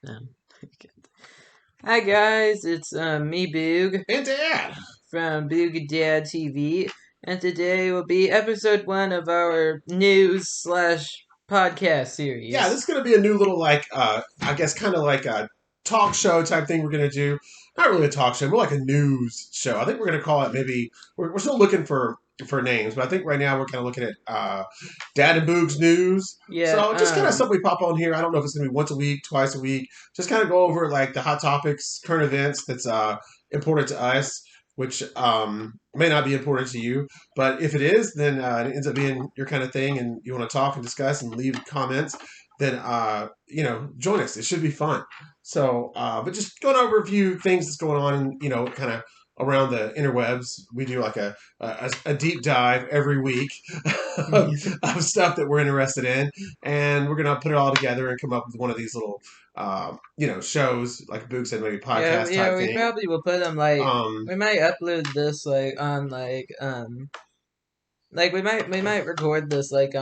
Um, Hi guys, it's me Boog And Dad. from Boog and Dad TV, and today will be episode 1 of our news slash podcast Yeah, this series. is gonna be a new little I guess kind of like a talk show type thing we're gonna do. Not really a talk show, more like a news show. I think we're gonna call it maybe. We're still looking for names, but I think right now we're kind of looking at Dad and Boog's news. Yeah, So just kind of something we pop on here. I don't know if it's gonna be once a week, twice a week. Just kind of go over like the hot topics, current events that's important to us, which may not be important to you. But if it is, then it ends up being your kind of thing, and you want to talk and discuss and leave comments, then join us. It should be fun. So, but just going over a few things that's going on, kind of around the interwebs. We do like a deep dive every week of stuff that we're interested in, and we're gonna put it all together and come up with one of these little, shows, like Boog said, maybe yeah, podcast yeah. type We thing. probably will put them like Um, we might upload this like we might record this like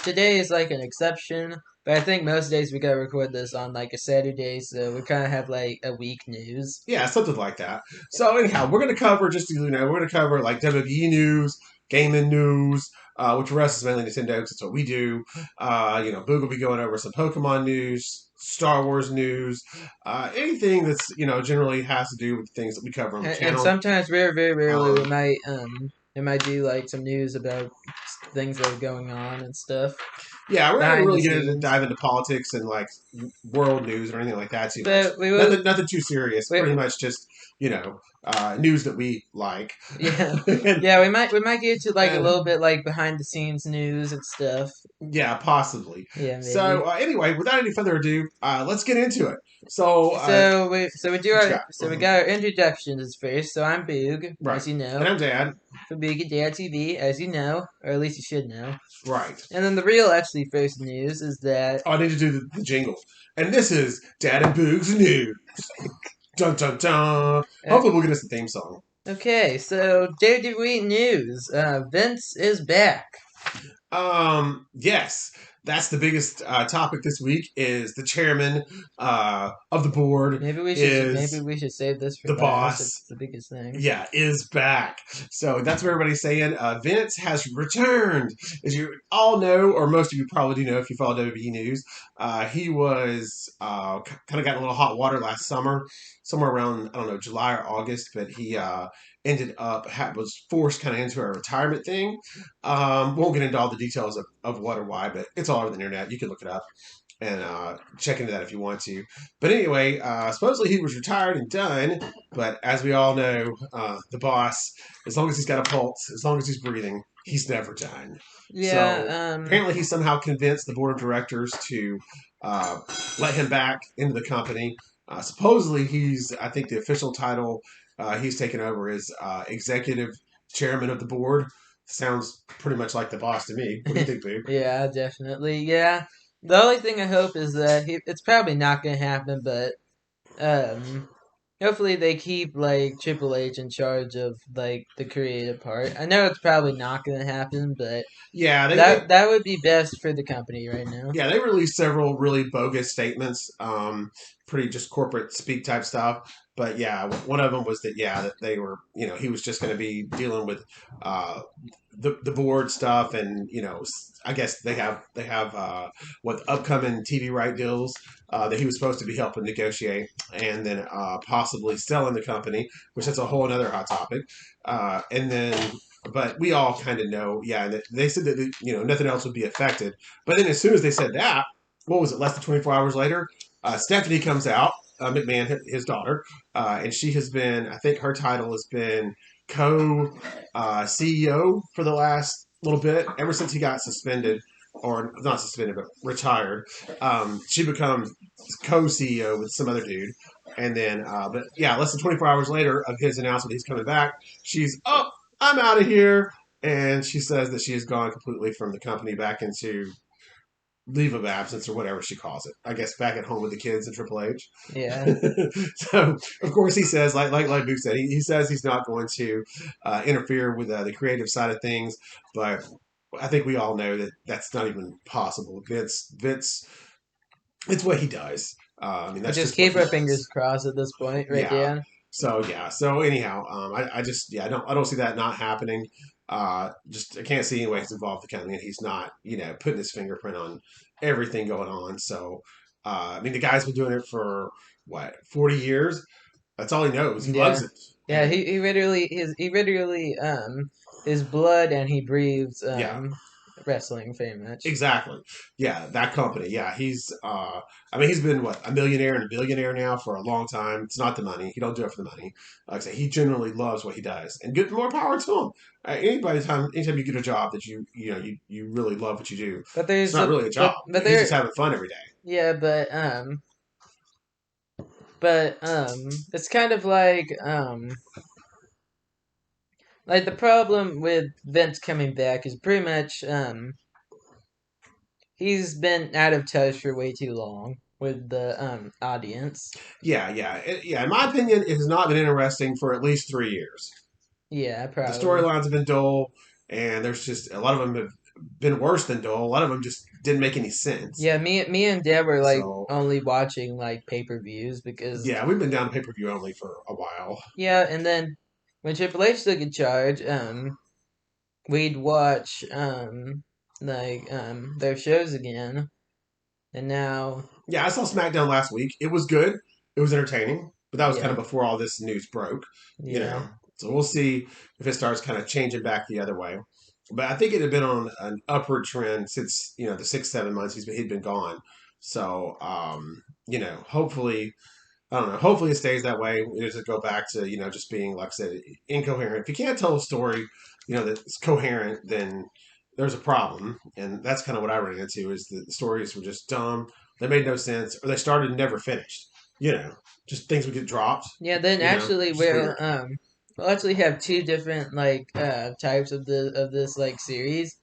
today is like an exception, but I think most days we gotta record this on like a Saturday, so we kind of have like a week news. Yeah, something like that. So anyhow, we're going to cover just so you know, we're going to cover like WWE news, gaming news, which for us is mainly Nintendo because that's what we do. Boog will be going over some Pokemon news, Star Wars news, anything that's generally has to do with things that we cover on the And channel. sometimes, very rarely, Um, we might do like some news about things that are going on and stuff yeah, we're not going to behind the really get into scenes. dive into politics and like world news or anything like that too much. But we will, Nothing too serious. we, Pretty much just news that we like. yeah, and, yeah, we might get to like a and little bit like behind the scenes news and stuff. Yeah, possibly. Yeah, So maybe. anyway, without any further ado, let's get into it. So what you got? We got our introductions first. So I'm Boog, Right, as you and know, I'm Dad. from Boog and Dad TV, as you know, or at least you should know. Right. And then the real, actually, first news is that Oh, I need to do the jingle, and this is Dad and Boog's news. Dun dun dun. uh, Hopefully, we'll get us a theme song. okay, so WWE news. Vince is back. Yes, that's the biggest topic this week. Is the chairman of the board Maybe is we should save this for the last. boss. It's the biggest thing. Yeah, is back. So that's what everybody's saying. Vince has returned. As you all know, or most of you probably do know if you follow WWE news, he was kind of got in a little hot water last summer, somewhere around, I don't know, July or August, but he ended up, was forced kind of into a retirement thing. Won't get into all the details of what or why, but it's all over the internet. You can look it up and check into that if you want to. But anyway, supposedly he was retired and done. But as we all know, the boss, as long as he's got a pulse, as long as he's breathing, he's never done. So Yeah. apparently, he somehow convinced the board of directors to uh, let him back into the company. Supposedly, I think the official title he's taken over is executive chairman of the board. Sounds pretty much like the boss to me. What do you think, Boo? Yeah, definitely. Yeah. The only thing I hope is that it's probably not gonna happen, but um, hopefully they keep like Triple H in charge of like the creative part. I know it's probably not gonna happen, but Yeah, that would be best for the company right now. they released several really bogus statements, pretty just corporate speak type stuff. But yeah, one of them was that that they were, he was just going to be dealing with uh, the board stuff, and I guess they have what upcoming TV right deals that he was supposed to be helping negotiate, and then possibly selling the company, which that's a whole other hot topic. And then but we all kind of know, yeah. They said that nothing else would be affected. But then as soon as they said that, what was it? Less than 24 hours later, Stephanie comes out, McMahon, his daughter, and she has been. I think her title has been co CEO for the last little bit, ever since he got suspended. Or not suspended, but retired. She becomes co-CEO with some other dude, and then, but yeah, less than 24 hours later of his announcement he's coming back, she's I'm out of here. And she says that she has gone completely from the company back into leave of absence or whatever she calls it. I guess back at home with the kids in Triple H. Yeah. So of course he says, like Luke said, he says he's not going to interfere with the creative side of things, but I think we all know that that's not even possible. Vince It's what he does. I mean, We that's just just what keep he our does. fingers crossed at this point, right, Yeah. Dan? So yeah. So anyhow, I just I don't see that not happening. Just I can't see any way he's involved with the company, and he's not putting his fingerprint on everything going on. So I mean, the guy's been doing it for what 40 years. That's all he knows. He loves Yeah, it, yeah. and He literally his blood and he breathes yeah, wrestling very much. exactly. Yeah, that company. Yeah, he's. I mean, he's been what a millionaire and a billionaire now for a long time. It's not the money. He don't do it for the money. Like I say, he generally loves what he does, and good more power to him. Anytime you get a job that you really love what you do, But it's there's not a really a job. but He's just there having fun every day. yeah but it's kind of like the problem with Vince coming back is pretty much he's been out of touch for way too long with the audience. Yeah. In my opinion, it has not been interesting for at least 3 years. Yeah, The probably. storylines have been dull, and there's just a lot of them have been worse than dull. A lot of them just didn't make any sense. Yeah, me and Deb were like So only watching like pay-per-views because yeah, we've been down pay per view only for a while. yeah, and then when Triple H took in charge, we'd watch their shows again, and now Yeah, I saw SmackDown last week. It was good. It was entertaining, but that was kind of yeah, before all this news broke. You yeah, know, so we'll see if it starts kind of changing back the other way. But I think it had been on an upward trend since the 6 7 months he'd been gone. So hopefully I don't know. Hopefully, it stays that way. It doesn't go back to just being like I said incoherent. If you can't tell a story, that's coherent, then there's a problem, and that's kind of what I ran into. Is that the stories were just dumb. They made no sense, or they started and never finished. You know, just things would get dropped. yeah. Then actually, Just weird. we'll actually have two different like types of this like series.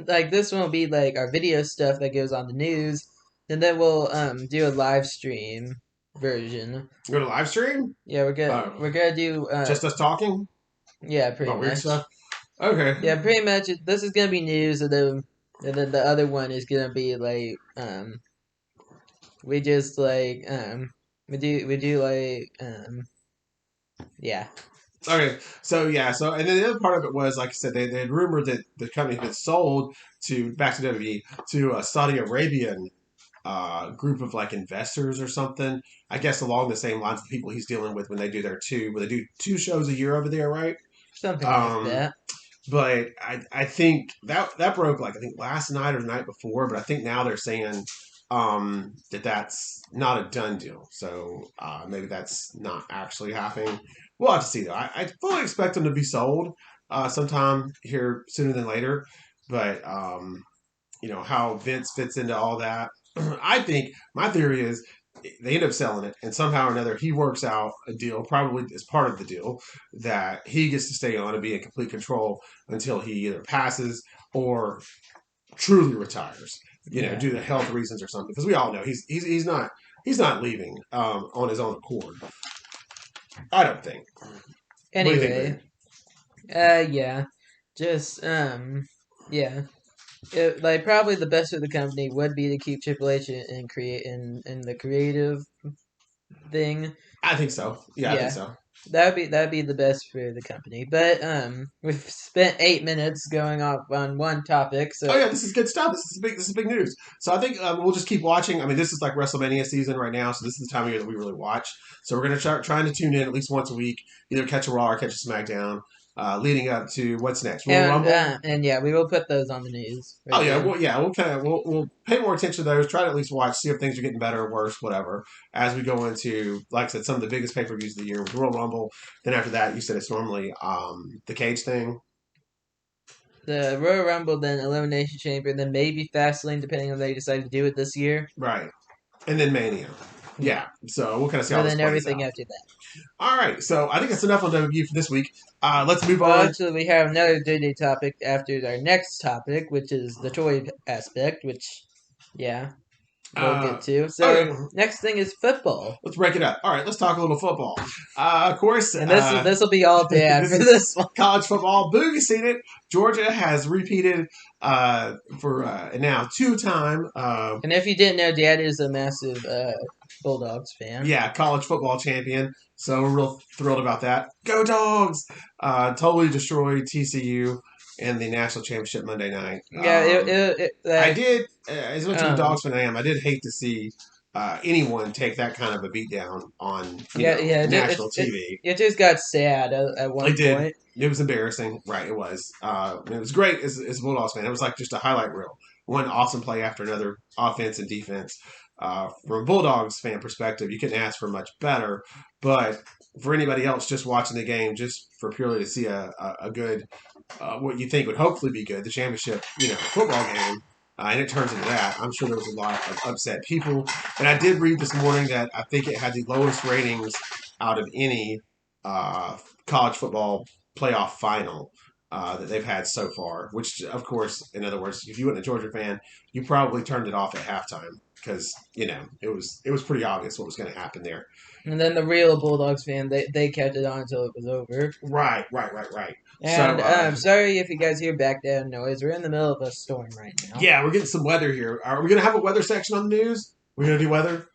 Like this one will be like our video stuff that goes on the news, and then we'll do a live stream version. Go to live stream. Yeah, Uh, we're gonna do just us talking yeah, pretty about weird much. stuff. Okay. Yeah, pretty much. This is gonna be news, and then the other one is gonna be like we just like we do like yeah. Okay, so yeah, so and then the other part of it was, like I said, they had rumored that the company had been sold to back to WWE to a Saudi Arabian group of like investors or something. I guess along the same lines of people he's dealing with when they do two shows a year over there, right? Something like Um, that. but I think that broke like I think last night or the night before, but I think now they're saying that that's not a done deal. So maybe that's not actually happening. We'll have to see though. I fully expect them to be sold sometime here sooner than later, but how Vince fits into all that. I think my theory is they end up selling it, and somehow or another he works out a deal, probably as part of the deal, that he gets to stay on and be in complete control until he either passes or truly retires. Yeah. Due to health reasons or something. Because we all know he's not leaving on his own accord. I don't think. What do you think, Anyway, Brandon? yeah, just yeah. Like probably the best for the company would be to keep Triple H and create in the creative thing. I think so. Yeah, I think Yeah, so. that'd be the best for the company. But we've spent 8 minutes going off on one topic, Oh so yeah, this is good stuff. This is big news. So I think we'll just keep watching. I mean, this is like WrestleMania season right now, so this is the time of year that we really watch. So we're gonna trying to tune in at least once a week, either catch a Raw or catch a SmackDown, leading up to what's next, Royal Rumble. and yeah, we will put those on the news, Oh right, yeah, Dan? we'll kind of we'll pay more attention to those. Try to at least watch, see if things are getting better or worse, whatever. As we go into, like I said, some of the biggest pay per views of the year with Royal Rumble. Then after that, you said it's normally the cage thing, The Royal Rumble, then Elimination Chamber, then maybe Fastlane, depending on how they decide to do it this year. right? And then Mania. Yeah, Yeah, so we'll kind of see how and this then plays everything out. after that. All right, so I think that's enough on WWE for this week. Let's move Well, on. actually, we have another day topic after our next topic, which is the toy aspect. Which, yeah, we'll get to. So Okay, next thing is football, let's break it up. All right, let's talk a little football. Of course, and this will be all dad this for is this one. college football. Boog has seen it. Georgia has repeated for now two-time. And if you didn't know, dad is a massive Bulldogs fan. Yeah, college football champion. So we're real thrilled about that. Go Dogs! Totally destroyed TCU in the national championship Monday night. Yeah, I did, as much of a um Dogs fan I am, I did hate to see anyone take that kind of a beatdown on yeah, national TV. it just got sad at one It did. point. It was embarrassing. Right, it was. It was great as a Bulldogs fan. It was like just a highlight reel. One awesome play after another, offense and defense. From a Bulldogs fan perspective, you couldn't ask for much better. But for anybody else just watching the game, just for purely to see a good, what you think would hopefully be good, the championship, football game, and it turns into that. I'm sure there was a lot of upset people. And I did read this morning that I think it had the lowest ratings out of any uh, college football playoff final that they've had so far. Which, of course, in other words, if you weren't a Georgia fan, you probably turned it off at halftime because it was pretty obvious what was going to happen there. And then the real Bulldogs fan, they kept it on until it was over. Right. And sorry if you guys hear background noise. We're in the middle of a storm right now. Yeah, we're getting some weather here. Are we going to have a weather section on the news? We're going to do weather?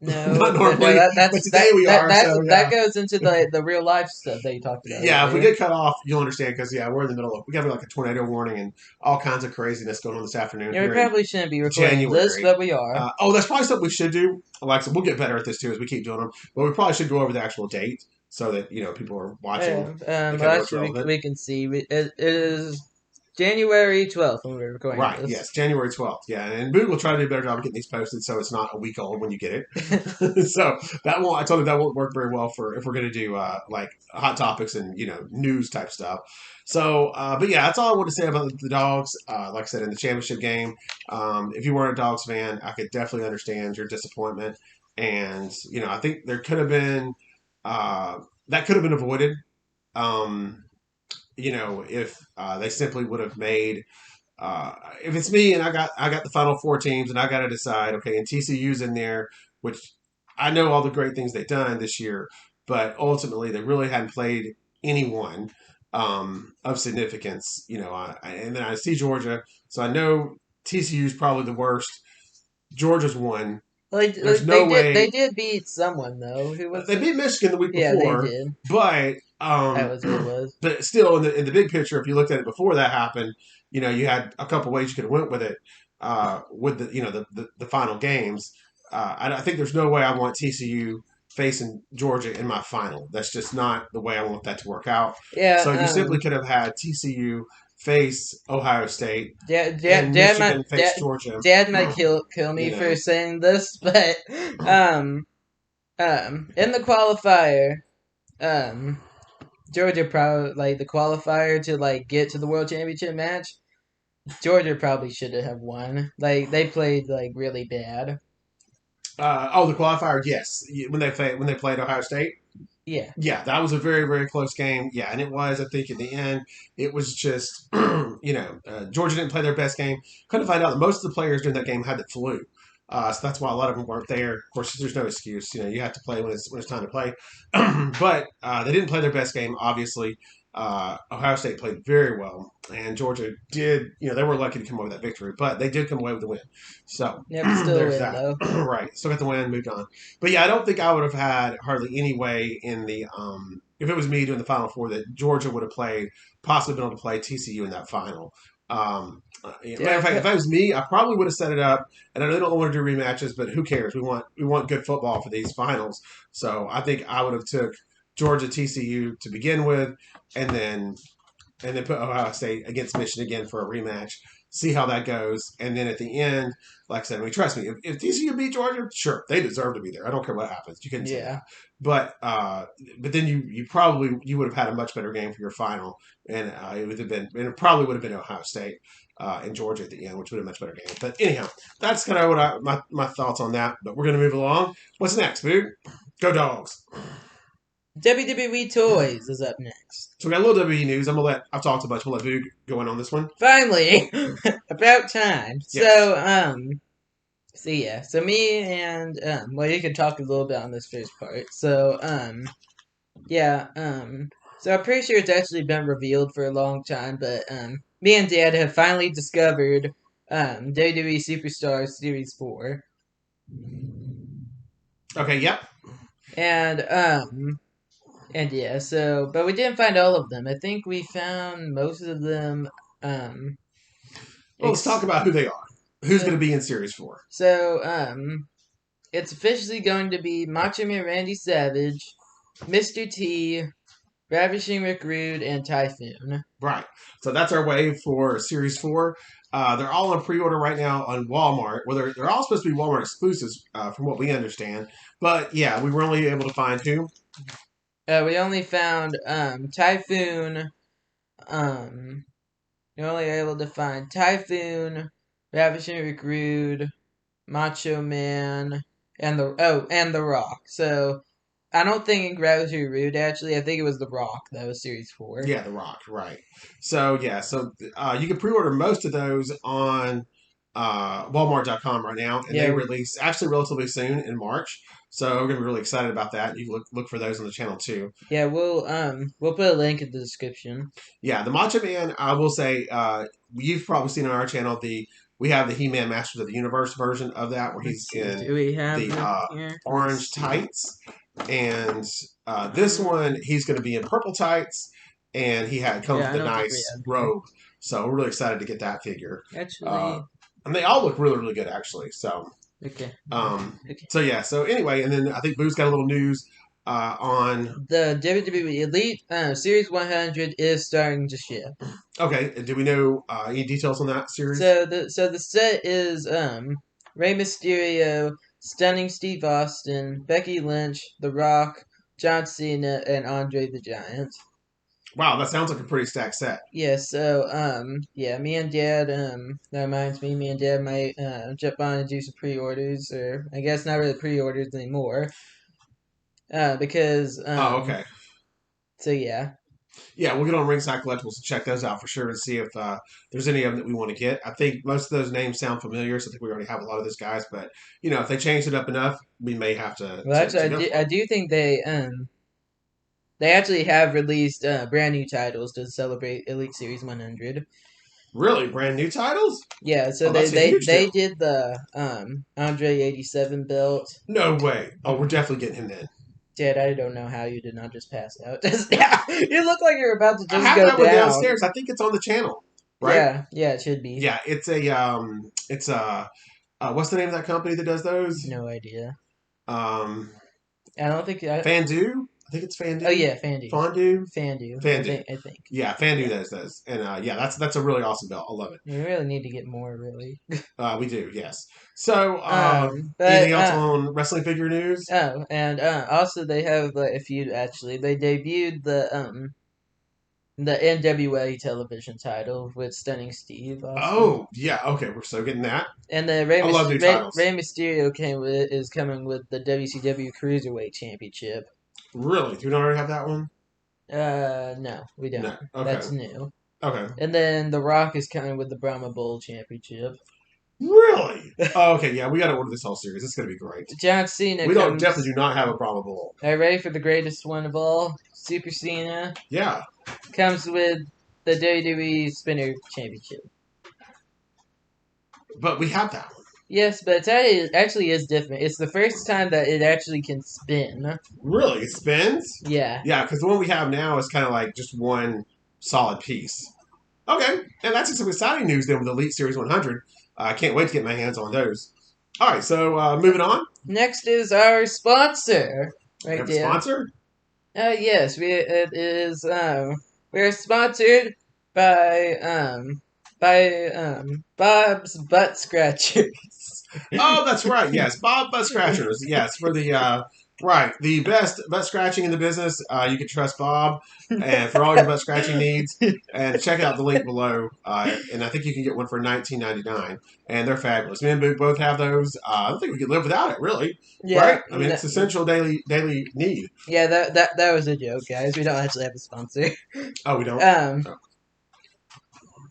No, Not normally, but today we are. That goes into the real life stuff that you talked about. Yeah, earlier. if we get cut off, you'll understand because we're in the middle of we got like a tornado warning and all kinds of craziness going on this afternoon. Yeah, we probably shouldn't be recording January. this, but we are. That's probably something we should do. Alexa, we'll get better at this too as we keep doing them. But we probably should go over the actual date so that people are watching. Actually, we can see it is January 12th when we're recording Right, this. yes, January 12th. Yeah, and Boog will try to do a better job of getting these posted so it's not a week old when you get it. So I told him that won't work very well for if we're going to do like hot topics and news type stuff. So, but yeah, that's all I want to say about the Dogs. Like I said, in the championship game, if you weren't a Dogs fan, I could definitely understand your disappointment. And I think there could have been that could have been avoided. Um, if they simply would have made if it's me and I got the final four teams and I got to decide, okay, and TCU's in there, which I know all the great things they've done this year, but ultimately they really hadn't played anyone of significance, and then I see Georgia, so I know TCU's probably the worst. Georgia's won. There's no way they did beat someone though. Who was they beat Michigan the week yeah, before, they did. but That was what it was. but still, in the big picture, if you looked at it before that happened, you had a couple ways you could have went with it, with the final games. I think there's no way I want TCU facing Georgia in my final. That's just not the way I want that to work out. Yeah. So you simply could have had TCU face Ohio State and Dad Michigan face Georgia. Dad might kill me for saying this, but in the qualifier, Georgia probably like the qualifier to like get to the world championship match. Georgia probably should have won. Like they played like really bad. The qualifier, yes, when they played Ohio State. Yeah, that was a very, very close game. Yeah, and it was. I think in the end, it was just Georgia didn't play their best game. Couldn't find out that most of the players during that game had the flu. So that's why a lot of them weren't there. Of course, there's no excuse. You have to play when it's time to play. But they didn't play their best game. Obviously, Ohio State played very well, and Georgia did. They were lucky to come away with that victory, but they did come away with the win. So still there's win, that. though. Right, still got the win, moved on. But yeah, I don't think I would have had hardly any way in the if it was me doing the Final Four that Georgia would have played, possibly been able to play TCU in that final. Matter of fact, if that was me, I probably would have set it up. And I know they don't want to do rematches, but who cares? We want good football for these finals. So I think I would have took Georgia TCU to begin with, and then put Ohio State against Michigan again for a rematch. See how that goes, and then at the end, like I said, trust me, if TCU beat Georgia, sure, they deserve to be there. I don't care what happens. You couldn't say that. But then you probably would have had a much better game for your final, and it probably would have been Ohio State and Georgia at the end, which would have been a much better game. But anyhow, that's kind of what my thoughts on that. But we're gonna move along. What's next, dude? Go Dogs! WWE Toys is up next. So we got a little WWE news. I've talked a bunch. We'll let Boog go in on this one. Finally, about time. Yes. So So yeah, so me and well, you can talk a little bit on this first part. So yeah, so I'm pretty sure it's actually been revealed for a long time, but me and Dad have finally discovered WWE Superstar Series 4. Okay, yep. And and yeah, so but we didn't find all of them. I think we found most of them um Well, let's talk ex- about who they are. Who's going so to be in Series 4? so it's officially going to be Macho Man Randy Savage, Mr. T, Ravishing Rick Rude, and Typhoon. Right. So that's our wave for Series 4. They're all on pre-order right now on Walmart. Well, they're all supposed to be Walmart exclusives, from what we understand. But yeah, we were only able to find who. We only found Typhoon. Um, we only able to find Typhoon, Ravishing Rick Rude, Macho Man, and the Rock. So I don't think Ravishing Rude actually. I think it was the Rock that was Series 4. Yeah, The Rock. Right. So yeah, so you can pre-order most of those on Walmart.com right now, and they Yeah, release actually relatively soon in March. So we're gonna be really excited about that. You can look for those on the channel too. yeah. We'll put a link in the description. Yeah, the Macho Man. I will say, you've probably seen on our channel we have the He-Man Masters of the Universe version of that, where Let's he's see. in Do we have the them here? orange Let's see. tights, and this one he's going to be in purple tights, and comes Yeah, I with a don't think we nice have them here. robe. So we're really excited to get that figure. Uh, Actually, and they all look really really good actually. So okay, um, okay. so yeah. So anyway, and then I think Boo's got a little news on. The WWE Elite Series 100 is starting to ship. Okay, do we know any details on that series? So the set is Rey Mysterio, Stunning Steve Austin, Becky Lynch, The Rock, John Cena, and Andre the Giant. Wow, that sounds like a pretty stacked set. Yeah, so yeah, me and Dad that reminds me, me and Dad might jump on and do some pre-orders, or I guess not really pre-orders anymore. Because Oh, okay. so yeah. Yeah, we'll get on Ringside Collectibles and check those out for sure and see if there's any of them that we want to get. I think most of those names sound familiar, so I think we already have a lot of those guys. But if they change it up enough, we may have to Well, to, actually, to go for I it. do think they actually have released brand new titles to celebrate Elite Series 100. Really, brand new titles? Yeah, so Oh, that's a huge they deal. did the Andre 87 belt. No way. Oh, we're definitely getting him then. Dad, I don't know how you did not just pass out. Yeah, you look like you're about to I just have go that one down. downstairs. I think it's on the channel, right? Yeah, yeah, it should be. Yeah, it's a what's the name of that company that does those? No idea. Um, I don't think I. Fandu. I think it's Oh Fandu. yeah, Fandu, Fondue. Fandu. Fandu. I think. Yeah, Fandu Yeah, does those, and yeah, that's a really awesome belt. I love it. we really need to get more, really. We do, yes. So, anything But else on wrestling figure news? oh, and also they have like a few actually. They debuted the NWA television title with Stunning Steve Austin. Oh, yeah. Okay, we're so getting that. And the I love new titles. Rey Mysterio is coming with the WCW Cruiserweight Championship. Really? Do we not already have that one? No, we No. don't. Okay. That's new. Okay. And then The Rock is coming with the Brahma Bull Championship. Really? Oh, okay. Yeah, we got to order this whole series. It's gonna be great. John Cena We don't definitely comes. do not have a probable. Are you ready for the greatest one of all? Super Cena Yeah, comes with the WWE Spinner Championship. but we have that one. Yes, but it actually is different. It's the first time that it actually can spin. Really? It spins? Yeah. Yeah, because the one we have now is kind of like just one solid piece. Okay, and that's some exciting news then with Elite Series 100. I can't wait to get my hands on those. All right, so moving on. Next is our sponsor, We right have a there. sponsor. Yes, it is. We're sponsored by Bob's Butt Scratchers. Oh, that's right. Yes, Bob Butt Scratchers. Yes, for the best butt scratching in the business. You can trust Bob, and for all your butt scratching needs. And check out the link below. And I think you can get one for $19.99, and they're fabulous. Me and Boog both have those. I don't think we could live without it, really. Yeah, Right? I mean, it's essential daily need. yeah. That was a joke, guys. We don't actually have a sponsor. Oh, we don't. Um, Oh.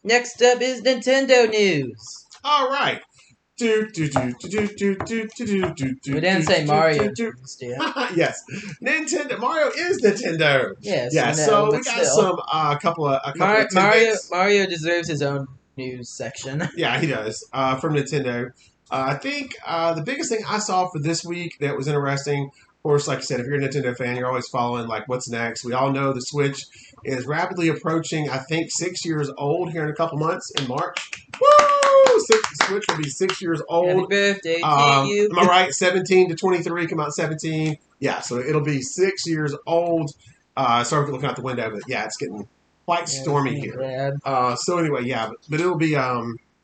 Next up is Nintendo news. All right. We didn't say Mario games, yeah. Yes, Nintendo. Mario is Nintendo. Yes, Yeah, I know, so we but got still, some a couple of tidbits. Mario deserves his own news section. Yeah, he does. From Nintendo. I think the biggest thing I saw for this week that was interesting. Of course, like I said, if you're a Nintendo fan, you're always following like what's next. We all know the Switch is rapidly approaching. I think 6 years old here in a couple months in March. Woo! Switch will be 6 years Happy old. birthday to you. Am I right? 17 to 23, come out 17. Yeah, so it'll be 6 years old. Sorry for looking out the window, but yeah, it's getting quite Yeah, it's stormy me and here. Dad. So anyway, yeah, but it'll be.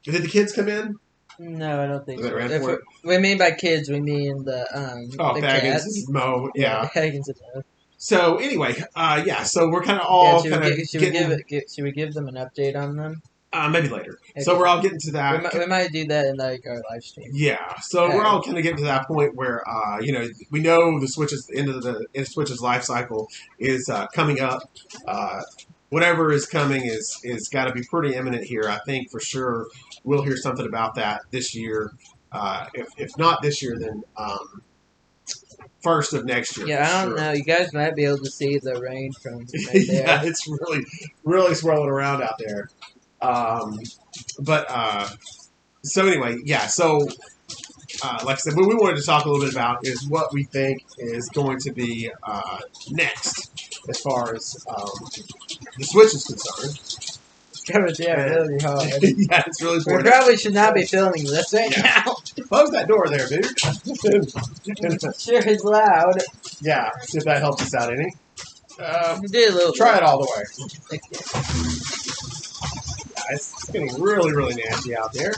Did the kids come in? No, I don't think They so. ran If for it. we mean by kids, we mean Oh, the Baggins cats. and Mo. Yeah, Yeah. Baggins and Mo. So anyway, yeah. So we're kind of Yeah, all kind of getting should we give them an update on them? maybe later. So Okay, we're all getting to that. we might do that in like our live stream. Yeah, so we're Alright. all kind of getting to that point where we know the Switch's the end of the Switch's life cycle is coming up. Uh, whatever is coming is got to be pretty imminent here. I think for sure we'll hear something about that this year. If not this year, then first of next year for Yeah, I don't sure. know. You guys might be able to see the rain from right Yeah, there. it's really swirling around out there. Um, but so anyway, yeah. So like I said, what we wanted to talk a little bit about is what we think is going to be next as far as the Switch is concerned. It's coming down And really hard. yeah, it's really We important. probably should not be filming this right Yeah. now. Close that door there, dude. Sure, it's loud. Yeah, see if that helps us out any. Do a little. Try it all the way. Yeah, it's getting really nasty out there.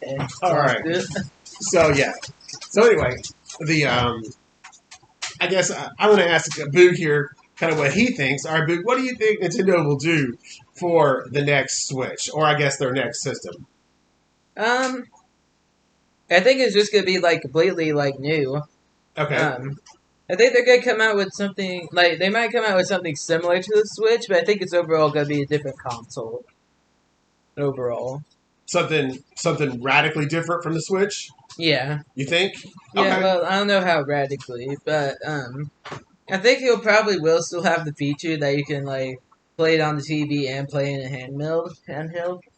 Okay. All right. So yeah. So anyway, the I guess I'm going to ask Boog here kind of what he thinks. All right, Boog, what do you think Nintendo will do for the next Switch, or I guess their next system? Um, I think it's just gonna be like completely like new. Okay. Um, I think they're gonna come out with something like they might come out with something similar to the Switch, but I think it's overall gonna be a different console. Overall, Something radically different from the Switch, yeah, you think? yeah. Okay. Well, I don't know how radically, but I think he'll probably will still have the feature that you can like play it on the TV and play in a handheld.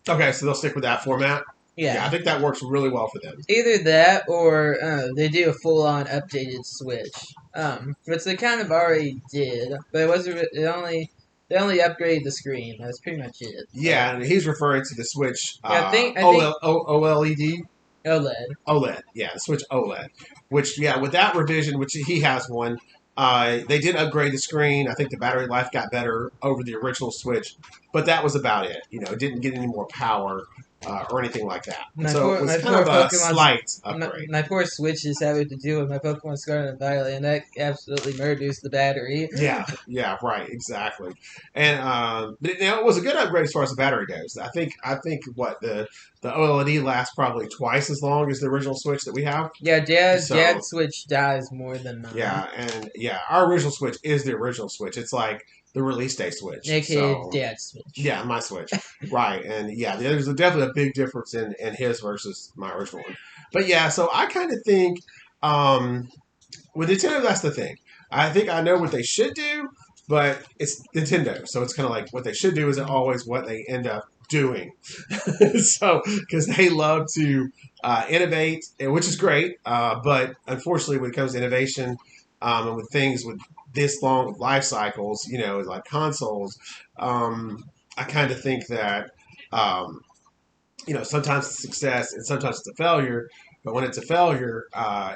Okay, so they'll stick with that format. Yeah, I Yeah, think that works really well for them. either that or they do a full on updated Switch. Which they kind of already did, but it wasn't. They only upgraded the screen. That's pretty much it. Yeah, and he's referring to the Switch Yeah, I think OLED. OLED. OLED, yeah, the Switch OLED. Which, yeah, with that revision, which he has one, they did upgrade the screen. I think the battery life got better over the original Switch, but that was about it. It didn't get any more power or anything like that. So it was kind of a slight upgrade. My poor Switch is having to deal with my Pokemon Scarlet and Violet, and that absolutely murders the battery. Yeah, right, exactly. And but it was a good upgrade as far as the battery goes. I think what the OLED lasts probably twice as long as the original Switch that we have. Yeah, So Dad's Switch dies more than mine. yeah, and yeah, our original Switch is the original Switch. It's like the release day Switch. AKA So Dad's Switch. yeah, my Switch. Right, and yeah, there's definitely a big difference in his versus my original one. But yeah, so I kind of think with Nintendo, that's the thing. I think I know what they should do, but it's Nintendo, so it's kind of like what they should do isn't always what they end up doing. So because they love to innovate, which is great, but unfortunately, when it comes to innovation and with things with this long life cycles, like consoles, I kind of think that sometimes it's a success and sometimes it's a failure. But when it's a failure,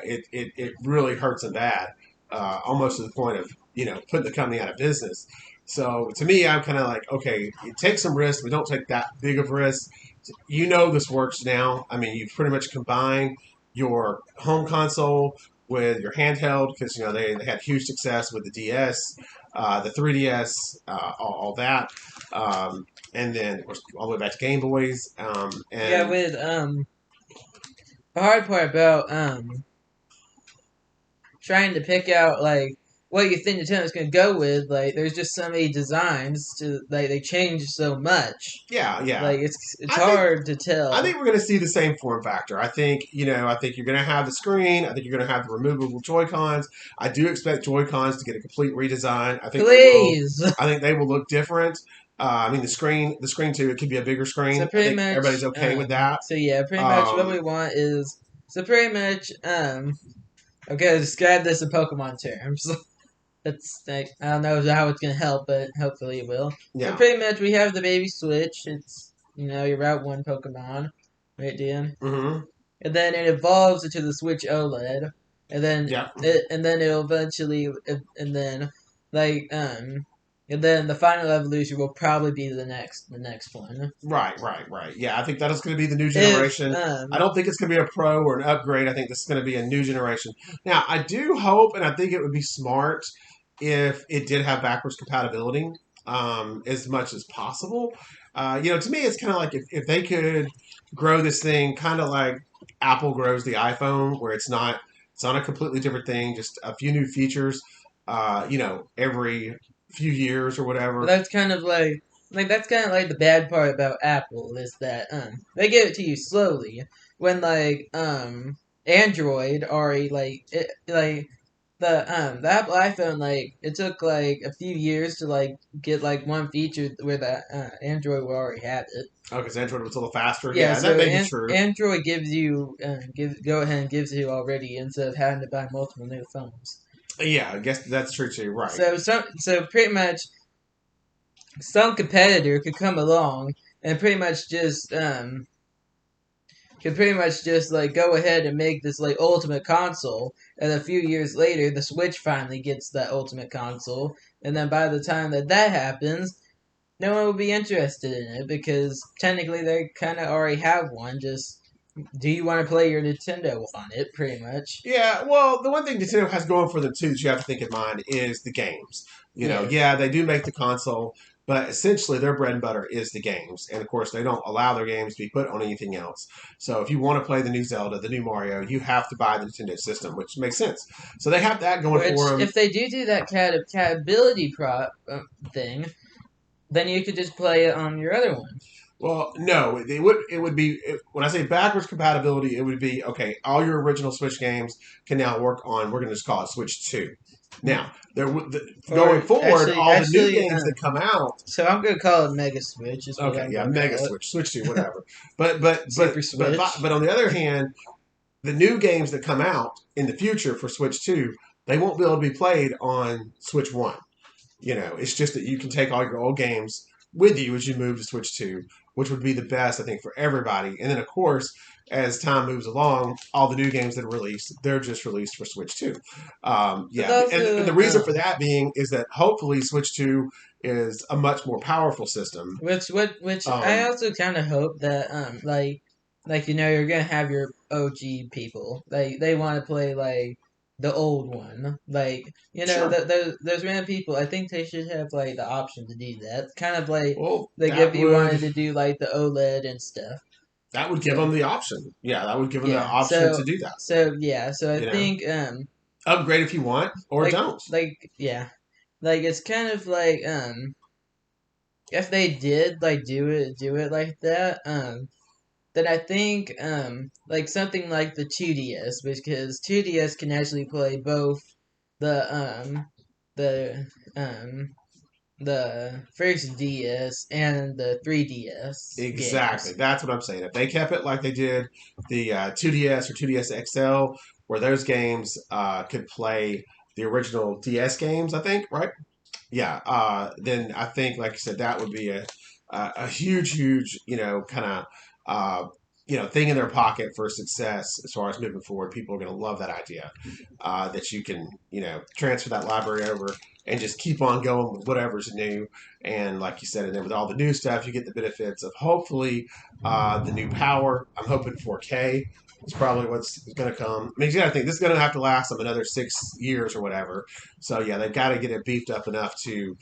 it really hurts them bad, almost to the point of putting the company out of business. So to me, I'm kind of like, okay, you take some risks, but don't take that big of risk. This works now. I mean, you've pretty much combined your home console with your handheld because they had huge success with the DS, the 3DS, all that. And then of course all the way back to Game Boys. Yeah, with the hard part about trying to pick out like what you think Nintendo's gonna go with. Like, there's just so many designs to like they change so much. Yeah, yeah. Like, it's I think hard to I tell. think we're going to see the same form factor. I think, I think you're going to have the screen. I think you're going to have the removable Joy Cons. I do expect Joy Cons to get a complete redesign. I think they will. Please. I think they will look different. I mean, the screen too. It could be a bigger So screen. I pretty think everybody's much, okay with that. so yeah, pretty much what we Um, want is so pretty much, I'm gonna describe this in Pokemon terms. It's like I don't know how it's gonna help, but hopefully it will. So yeah. pretty much we have the baby Switch. It's your Route One Pokemon, right, Dan? Mm-hmm. And then it evolves into the Switch OLED, Yeah. and then it'll eventually and then like and then the final evolution will probably be the next one. Right, right, right. Yeah, I think that is going to be the new If generation. I don't think it's going to be a pro or an upgrade. I think this is going to be a new generation. Now, I do hope, and I think it would be smart if it did have backwards compatibility as much as possible. To me, it's kind of like if they could grow this thing, kind of like Apple grows the iPhone, where it's not a completely different thing, just a few new features. Every few years or But whatever. that's kind of like that's kind of like the bad part about Apple is that they give it to you slowly when Android already like the Apple iPhone like it took like a few years to like get like one feature where the Android will already have it. Oh, because Android was a little faster. Yeah, Yeah, that so may be true. Android gives you go ahead and gives you already instead of having to buy multiple new phones. Yeah, I guess that's true too. Right. So pretty much some competitor could come along and pretty much just like go ahead and make this like ultimate console, and a few years later the Switch finally gets that ultimate console, and then by the time that happens, no one will be interested in it because technically they kind of already have one. Just do you want to play your Nintendo on it? Pretty much. Yeah, well, the one thing Nintendo has going for them too that you have to think in mind is the games. Yeah. Yeah, they do make the console, but essentially their bread and butter is the games. And of course, they don't allow their games to be put on anything else. So if you want to play the new Zelda, the new Mario, you have to buy the Nintendo system, which makes sense. So they have that going for Which, them. if they do that compatibility thing, then you could just play it on your other one. Well, no, it would. It would be when I say backwards compatibility. It would be okay. All your original Switch games can now work on. We're going to just call it Switch Two. Now, going Or forward, all the new actually, games that come out. so I'm gonna call it Mega Switch. Is what Okay, I'm yeah, gonna Mega call it. Switch, Switch Two, whatever. But but but Super but Switch. but on the other hand, the new games that come out in the future for Switch Two, they won't be able to be played on Switch One. It's just that you can take all your old games with you as you move to Switch 2, which would be the best, I think, for everybody. And then, of course, as time moves along, all the new games that are released, they're just released for Switch 2. But Yeah, and the also, reason for that being is that hopefully Switch 2 is a much more powerful system. which I Um, also kind of hope that like you're gonna have your OG people like they want to play like the old one like sure. those random people. I think they should have like the option to do that. Kind of Well, like if you wanted to do like the OLED and stuff. that would give So them the option. Yeah, that would give them the yeah, option to do that. so I You know, think upgrade if you want or like don't. yeah, like it's kind of like if they did like do it like that then I think like something like the 2DS, because 2DS can actually play both the the um the first DS and the 3DS Exactly. games. That's what I'm saying. If they kept it like they did the 2DS or 2DS XL, where those games could play the original DS games, I think, right? Yeah. Then I think, like you said, that would be a huge, huge, kind of, thing in their pocket for success as far as moving forward. People are going to love that idea that you can, transfer that library over and just keep on going with whatever's new. And like you said, and then with all the new stuff, you get the benefits of hopefully the new power. I'm hoping 4K is probably what's going to come. I mean, you got to think this is going to have to last them another 6 years or whatever. So yeah, they've got to get it beefed up enough to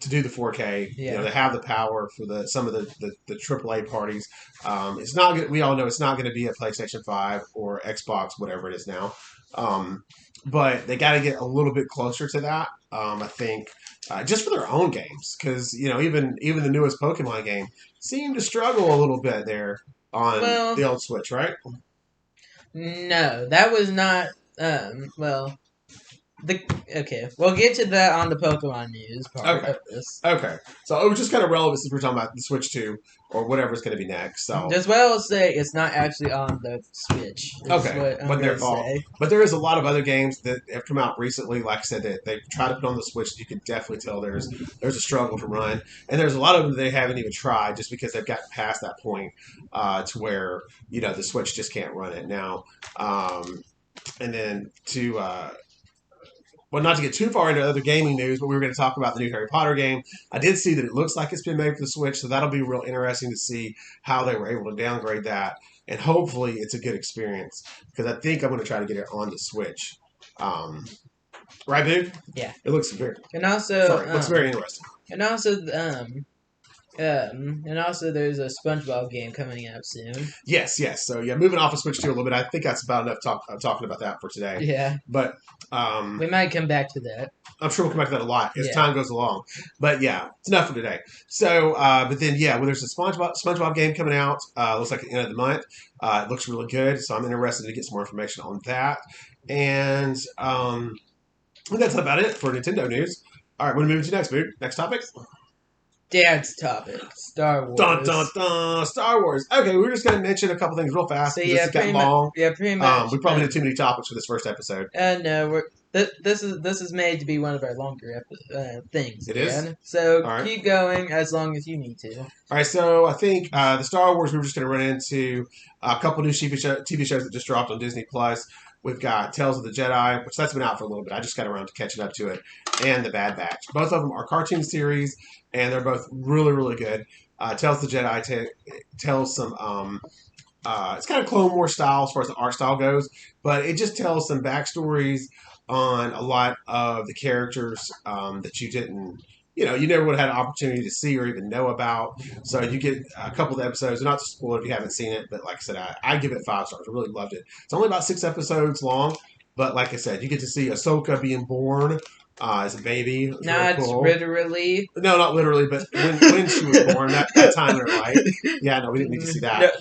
to do the 4K. You know, Yeah. they have the power for some of the AAA parties. It's not. We all know it's not going to be a PlayStation 5 or Xbox, whatever it is now. Um, but they got to get a little bit closer to that. I think just for their own games, because you know even the newest Pokemon game seemed to struggle a little bit there on Well, the old Switch, right? no, that was not. Well, the okay, we'll get to that on the Pokemon news part Okay. of this. Okay. So it was just kind of relevant since we're talking about the Switch 2 or whatever's going to be next. So, As well as say it's not actually on the Switch. Is okay. what I'm Wasn't their gonna fault. say. But there is a lot of other games that have come out recently. Like I said, that they've tried to put on the Switch. You can definitely tell there's a struggle to run. And there's a lot of them they haven't even tried just because they've gotten past that point to where, you know, the Switch just can't run it. Now, and then to well, not to get too far into other gaming news, but we were going to talk about the new Harry Potter game. I did see that it looks like it's been made for the Switch, so that'll be real interesting to see how they were able to downgrade that. And hopefully, it's a good experience because I think I'm going to try to get it on the Switch. Um, right, dude? Yeah, It looks very and also, sorry, looks very interesting. and also, and also, there's a SpongeBob game coming out soon. Yes, yes. So yeah, moving off of Switch 2 a little bit. I think that's about enough talking about that for today. Yeah, But we might come back to that. I'm sure we'll come back to that a lot as Yeah. time goes along. But yeah, it's enough for today. So, but then yeah, well, there's a SpongeBob game coming out. Looks like at the end of the month. It looks really good, so I'm interested to get some more information on that. And that's about it for Nintendo news. All right, we're gonna move to next, dude. Next topic. Dad's topic: Star Dun dun Wars. dun! Star Wars. Okay, we're just gonna mention a couple things real fast So because yeah, this has gotten long. pretty much. We probably did too many topics for this first episode. No, this is made to be one of our longer things, It is. Dan. So All right. keep going as long as you need to. All right, so I think the Star Wars, we were just going to run into a couple new TV shows that just dropped on Disney Plus. We've got Tales of the Jedi, which that's been out for a little bit. I just got around to catching up to it, and The Bad Batch. Both of them are cartoon series, and they're both really, really good. Tales of the Jedi tells some. It's kind of Clone War style as far as the art style goes, but it just tells some backstories on a lot of the characters that you didn't, you know, you never would have had an opportunity to see or even know about. So you get a couple of episodes, not to spoil it if you haven't seen it, but like I said, I give it 5 stars. I really loved it. It's only about 6 episodes long, but like I said, you get to see Ahsoka being born as a baby. It was really Not cool. literally. No, not literally, but when she was born, that time in her life. Yeah, no, we didn't need to see that.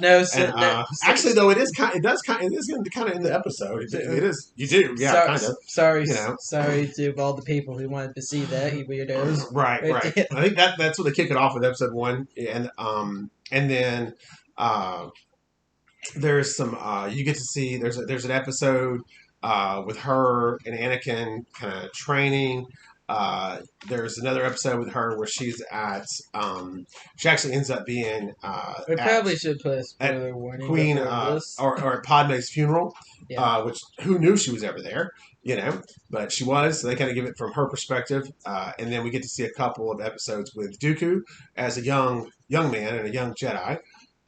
Actually, though, it is kind. It does kind. It is kind of in the episode. It is. You do, yeah, kind of. Sorry, You know, sorry to all the people who wanted to see that, you weirdos. right. I think that's what they kick it off with episode 1, and then there's some. You get to see there's an episode with her and Anakin kind of training. There's another episode with her where she's at. She actually ends up being We at probably should put a spoiler warning Queen before this. or at Padme's funeral, Yeah. which who knew she was ever there, you know, but she was. So they kind of give it from her perspective, and then we get to see a couple of episodes with Dooku as a young man and a young Jedi.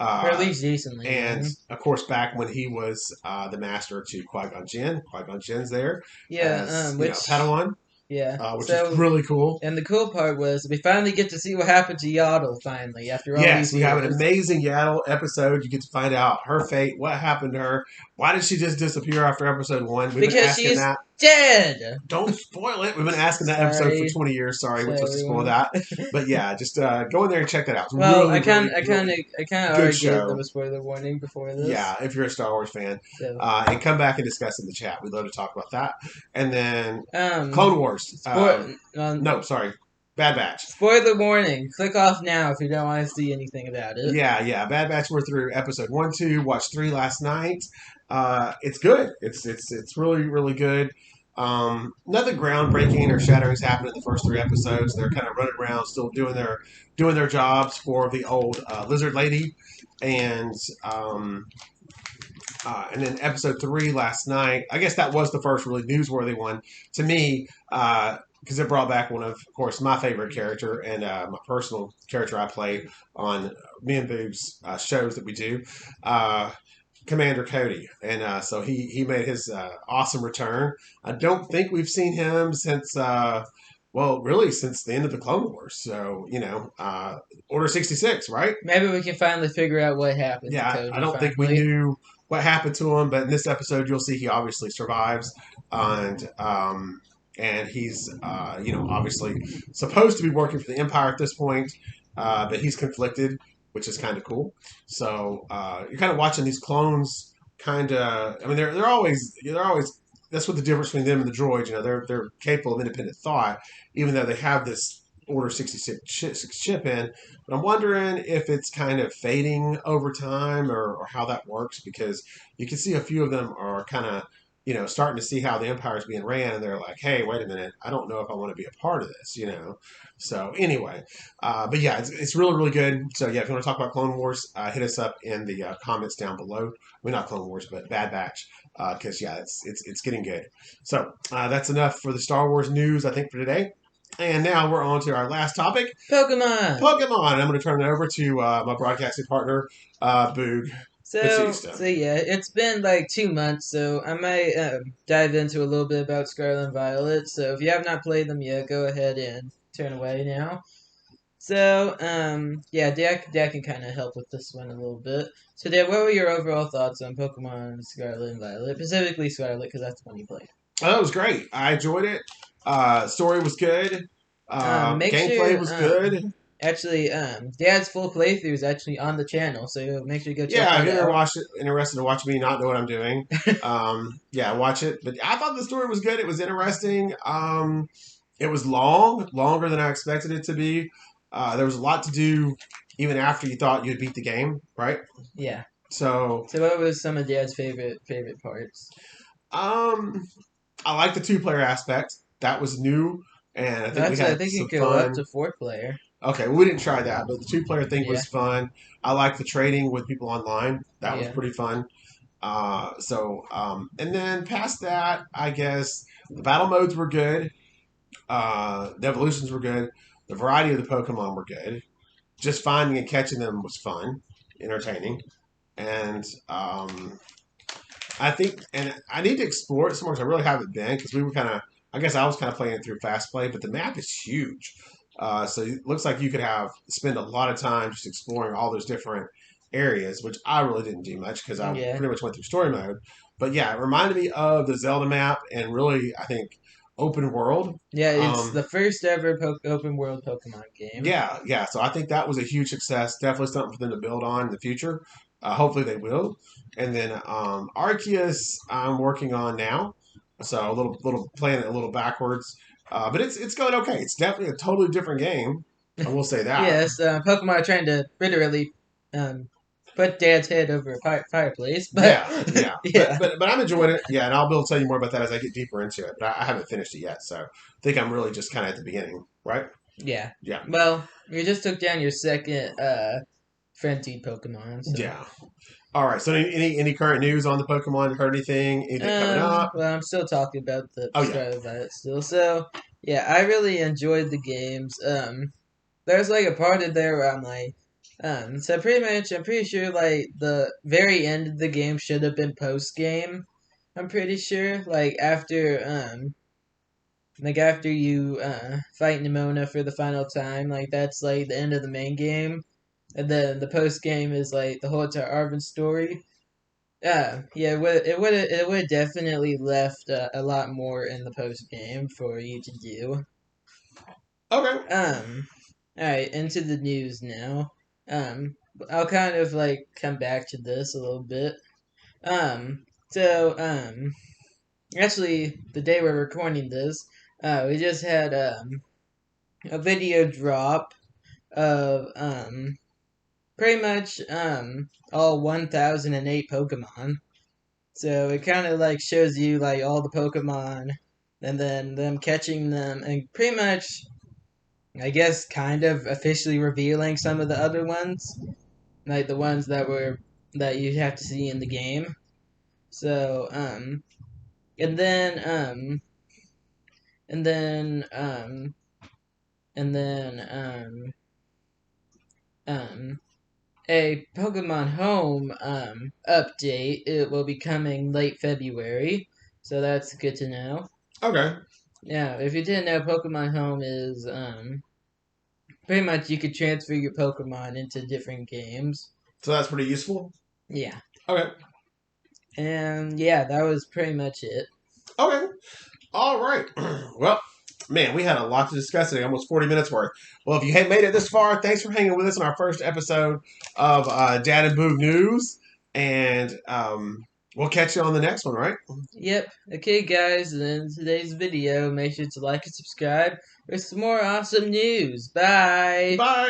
Or at least decently. And of course, back when he was the master to Qui-Gon Jinn, Qui-Gon Jinn's there, Yeah, as, which Padawan, yeah, which so is really cool. and the cool part was we finally get to see what happened to Yaddle finally after all Yes, these we years. have an amazing Yaddle episode. You get to find out her fate, what happened to her, why did she just disappear after episode 1? We've been Because asking she's that. dead. Don't spoil it. We've been asking that episode for 20 years. Sorry, we're supposed to spoil that. But yeah, just go in there and check that out. It's Well, really, I kind really, of really already show. gave them a spoiler warning before this. Yeah, if you're a Star Wars fan, So, and come back and discuss in the chat. We'd love to talk about that. And then Clone Wars. No, sorry, Bad Batch. Spoiler warning. Click off now if you don't want to see anything about it. Yeah, Bad Batch. We're through episode 1, 2. Watched 3 last night. It's good. It's really, really good. Nothing groundbreaking or shattering has happened in the first 3 episodes. They're kind of running around, still doing their jobs for the old lizard lady, and then episode 3 last night. I guess that was the first really newsworthy one to me, because it brought back one of course, my favorite character and my personal character I play on me and Boog's shows that we do. Commander Cody, and so he made his awesome return. I don't think we've seen him since Well, really, since the end of the Clone Wars. So, Order 66, right? Maybe we can finally figure out what happened to Yeah, I Cody don't think we finally. knew what happened to him, but in this episode, you'll see he obviously survives, and he's obviously supposed to be working for the Empire at this point, but he's conflicted, which is kind of cool. So you're kind of watching these clones, kind of. I mean, they're always. That's what the difference between them and the droids. They're capable of independent thought, even though they have this Order 66 chip in. But I'm wondering if it's kind of fading over time or how that works because you can see a few of them are kind of, starting to see how the empire is being ran and they're like, hey, wait a minute, I don't know if I want to be a part of this. So anyway, but yeah, it's really, really good. So yeah, if you want to talk about Clone Wars, hit us up in the comments down below. I mean, not Clone Wars, but Bad Batch, because yeah, it's getting good. So that's enough for the Star Wars news, I think, for today. And now we're on to our last topic, Pokemon. Pokemon. I'm going to turn it over to my broadcasting partner, Boog So, Batista. so yeah, it's been like 2 months, so I might dive into a little bit about Scarlet and Violet. So if you have not played them yet, go ahead and turn away now. So, yeah, Dad can kind of help with this one a little bit. So, Dad, what were your overall thoughts on Pokemon Scarlet and Violet, specifically Scarlet, because that's the one you played? Oh, that was great. I enjoyed it. Story was good. Make Gameplay sure, was good. actually, Dad's full playthrough is actually on the channel, so make sure you go check Yeah, if that you're out. interested to watch me not know what I'm doing, yeah, watch it. But I thought the story was good. It was interesting. It was longer than I expected it to be. There was a lot to do even after you thought you'd beat the game, right? Yeah. So, So, what was some of Dad's favorite parts? um, I like the two-player aspect. That was new, and I think we Actually, I had think you some could go up fun. to 4 player. Okay, well, we didn't try that, but the two-player thing Yeah, was fun. I like the trading with people online. That was yeah, pretty fun. And then past that, I guess the battle modes were good. The evolutions were good. The variety of the Pokemon were good. Just finding and catching them was fun, entertaining, and I think, and I need to explore it some more because I really haven't been because we were kind of, I guess I was kind of playing it through fast play, but the map is huge. So it looks like you could spend a lot of time just exploring all those different areas, which I really didn't do much because I yeah. pretty much went through story mode. But yeah, it reminded me of the Zelda map and really, I think, open world. Yeah, it's Um, the first ever open world Pokemon game. yeah. So I think that was a huge success. Definitely something for them to build on in the future. Hopefully they will. And then Arceus, I'm working on now. So a little playing it a little backwards, but it's going okay. It's definitely a totally different game. I will say that. Yes, Pokemon are trying to literally um, put Dad's head over a fireplace, but Yeah. But yeah, but but I'm enjoying it. Yeah, and I'll be able to tell you more about that as I get deeper into it. But I haven't finished it yet, so I think I'm really just kind of at the beginning, right? yeah. Yeah. Well, you just took down your second frenzied Pokemon, so. Yeah. All right. So any current news on the Pokemon? Heard anything? Anything coming up? Well, I'm still talking about the Oh yeah. Scarlet Violet still. So, yeah, I really enjoyed the games. There's like a part in there where I'm like, so pretty much, I'm pretty sure like the very end of the game should have been post game. I'm pretty sure, like after you fight Nimona for the final time, like that's like the end of the main game, and then the post game is like the whole entire Arvin story. Yeah, it would definitely left a lot more in the post game for you to do. Okay. All right, into the news now. I'll kind of like come back to this a little bit. Um, so actually, the day we're recording this, we just had a video drop of pretty much all 1008 Pokemon. So it kind of like shows you like all the Pokemon and then them catching them and pretty much I guess kind of officially revealing some of the other ones, like the ones that you have to see in the game. So and then and then and then um a Pokemon Home update. It will be coming late February, so that's good to know. Okay. Yeah, if you didn't know, Pokemon Home is pretty much you could transfer your Pokemon into different games. So that's pretty useful. Yeah. Okay. And yeah, that was pretty much it. Okay. All right. Well, man, we had a lot to discuss today, almost 40 minutes worth. Well, if you had made it this far, thanks for hanging with us in our first episode of Dad and Boog News. And we'll catch you on the next one, right? Yep. Okay, guys, and in today's video, make sure to like and subscribe for some more awesome news. Bye. Bye.